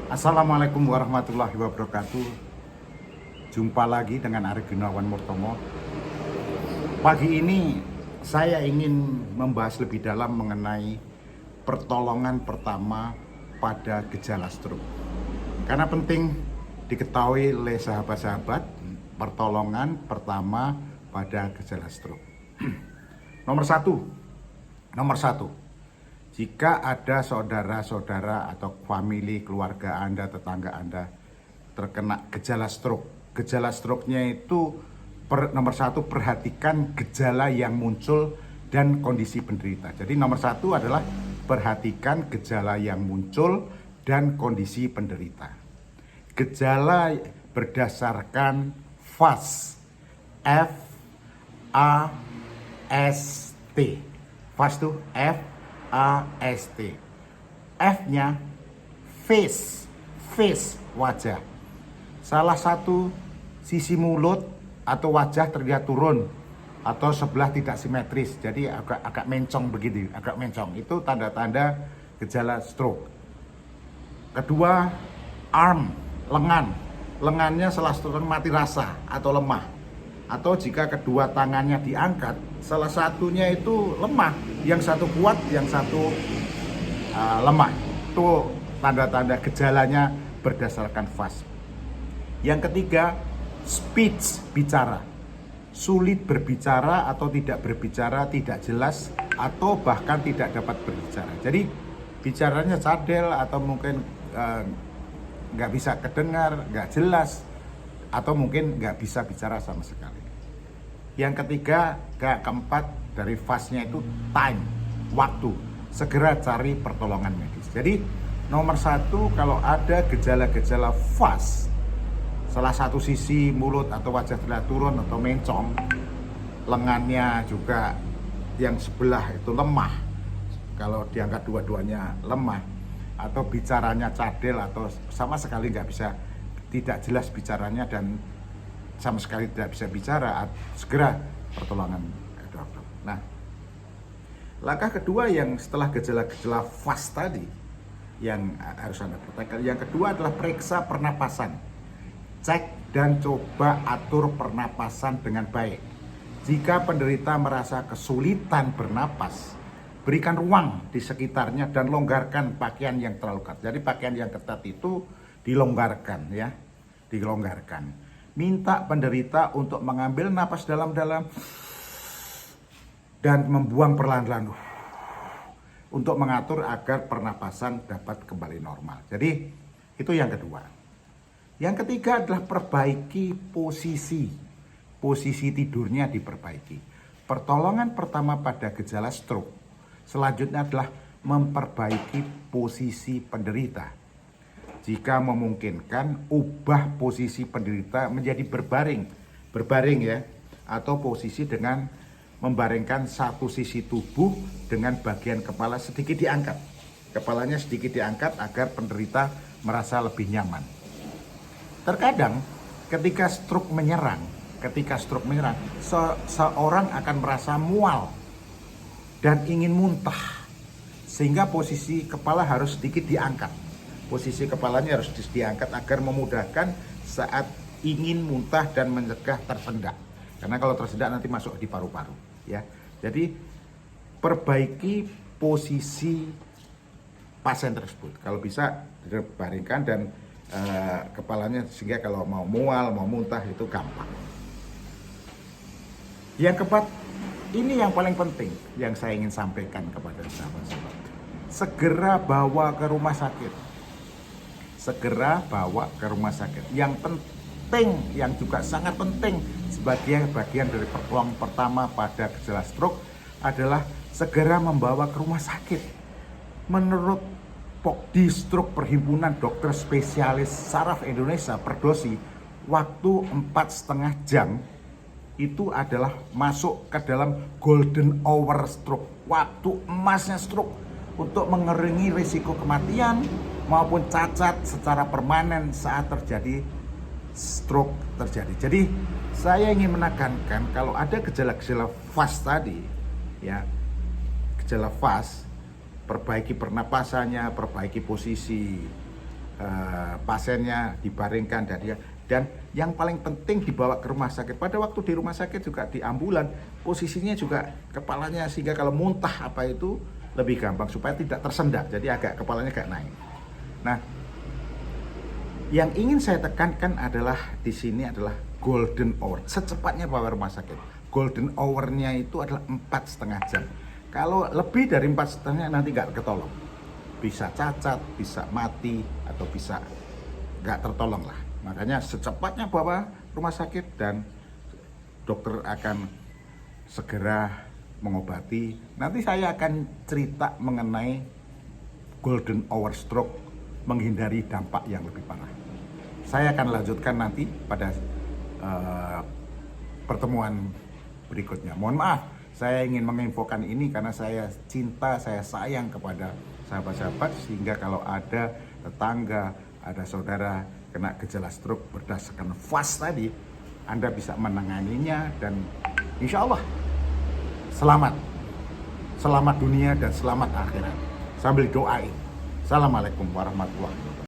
Assalamualaikum warahmatullahi wabarakatuh. Jumpa lagi dengan Arif Gunawan Murtomo. Pagi ini saya ingin membahas lebih dalam mengenai pertolongan pertama pada gejala stroke. Karena penting diketahui oleh sahabat-sahabat pertolongan pertama pada gejala stroke. Nomor satu, jika ada saudara-saudara atau famili, keluarga Anda, tetangga Anda terkena gejala stroke-nya itu nomor satu, perhatikan gejala yang muncul dan kondisi penderita. Jadi nomor satu adalah perhatikan gejala yang muncul dan kondisi penderita. Gejala berdasarkan FAST, F-A-S-T. FAST itu F-A-S-T. F-nya face, wajah. Salah satu sisi mulut atau wajah terlihat turun atau sebelah tidak simetris, jadi agak mencong begitu, agak mencong. Itu tanda-tanda gejala stroke. Kedua, arm, lengannya salah satu mati rasa atau lemah. Atau jika kedua tangannya diangkat, salah satunya itu lemah, yang satu kuat, yang satu lemah. Itu tanda-tanda gejalanya berdasarkan FAST. Yang ketiga, speech, bicara. Sulit berbicara atau tidak berbicara, tidak jelas, atau bahkan tidak dapat berbicara. Jadi bicaranya cadel atau mungkin nggak bisa kedengar, nggak jelas, atau mungkin nggak bisa bicara sama sekali. Yang ketiga, keempat dari FAST-nya itu time, waktu. Segera cari pertolongan medis. Jadi nomor satu, kalau ada gejala-gejala FAST, salah satu sisi mulut atau wajah terlihat turun atau mencong, lengannya juga yang sebelah itu lemah, kalau diangkat dua-duanya lemah, atau bicaranya cadel atau sama sekali nggak bisa, tidak jelas bicaranya dan sama sekali tidak bisa bicara, segera pertolongan ke dokter. Nah, langkah kedua yang setelah gejala-gejala FAST tadi yang harus Anda perhatikan, yang kedua adalah periksa pernapasan. Cek dan coba atur pernapasan dengan baik. Jika penderita merasa kesulitan bernapas, berikan ruang di sekitarnya dan longgarkan pakaian yang terlalu ketat. Jadi pakaian yang ketat itu dilonggarkan, ya, dilonggarkan. Minta penderita untuk mengambil napas dalam-dalam dan membuang perlahan-lahan untuk mengatur agar pernapasan dapat kembali normal. Jadi itu yang kedua. Yang ketiga adalah perbaiki posisi tidurnya diperbaiki. Pertolongan pertama pada gejala stroke selanjutnya adalah memperbaiki posisi penderita. Jika memungkinkan, ubah posisi penderita menjadi berbaring ya, atau posisi dengan membaringkan satu sisi tubuh dengan bagian kepala sedikit diangkat. Kepalanya sedikit diangkat agar penderita merasa lebih nyaman. Terkadang ketika stroke menyerang, seorang akan merasa mual dan ingin muntah, sehingga posisi kepala harus sedikit diangkat. Posisi kepalanya harus diangkat agar memudahkan saat ingin muntah dan mencegah tersendak. Karena kalau tersendak nanti masuk di paru-paru, ya. Jadi perbaiki posisi pasien tersebut. Kalau bisa dibaringkan dan kepalanya, sehingga kalau mau mual, mau muntah itu gampang. Yang keempat, ini yang paling penting yang saya ingin sampaikan kepada sahabat-sahabat. Segera bawa ke rumah sakit. Yang penting, yang juga sangat penting sebagai bagian dari pertolongan pertama pada gejala stroke adalah segera membawa ke rumah sakit. Menurut POKDI Stroke Perhimpunan Dokter Spesialis Saraf Indonesia Perdosi, waktu 4,5 jam itu adalah masuk ke dalam golden hour stroke, waktu emasnya stroke, untuk mengurangi risiko kematian maupun cacat secara permanen saat terjadi stroke terjadi. Jadi saya ingin menekankan kalau ada gejala-gejala FAST tadi, ya, gejala FAST, perbaiki pernapasannya, perbaiki posisi pasiennya dibaringkan dan yang paling penting dibawa ke rumah sakit. Pada waktu di rumah sakit juga di ambulan, posisinya juga kepalanya sehingga kalau muntah apa itu lebih gampang supaya tidak tersendak. Jadi kepalanya agak naik. Nah, yang ingin saya tekankan adalah di sini adalah golden hour. Secepatnya bawa rumah sakit. Golden hour-nya itu adalah 4,5 jam. Kalau lebih dari 4,5 nanti nggak ketolong. Bisa cacat, bisa mati, atau bisa nggak tertolong lah. Makanya secepatnya bawa rumah sakit dan dokter akan segera mengobati. Nanti saya akan cerita mengenai golden hour stroke, menghindari dampak yang lebih parah. Saya akan lanjutkan nanti pada pertemuan berikutnya. Mohon maaf, saya ingin menginfokan ini karena saya cinta, saya sayang kepada sahabat-sahabat, sehingga kalau ada tetangga, ada saudara kena gejala stroke berdasarkan fast tadi, Anda bisa menanganinya dan insya Allah selamat. Selamat dunia dan selamat akhirat. Sambil doain. Assalamualaikum warahmatullahi wabarakatuh.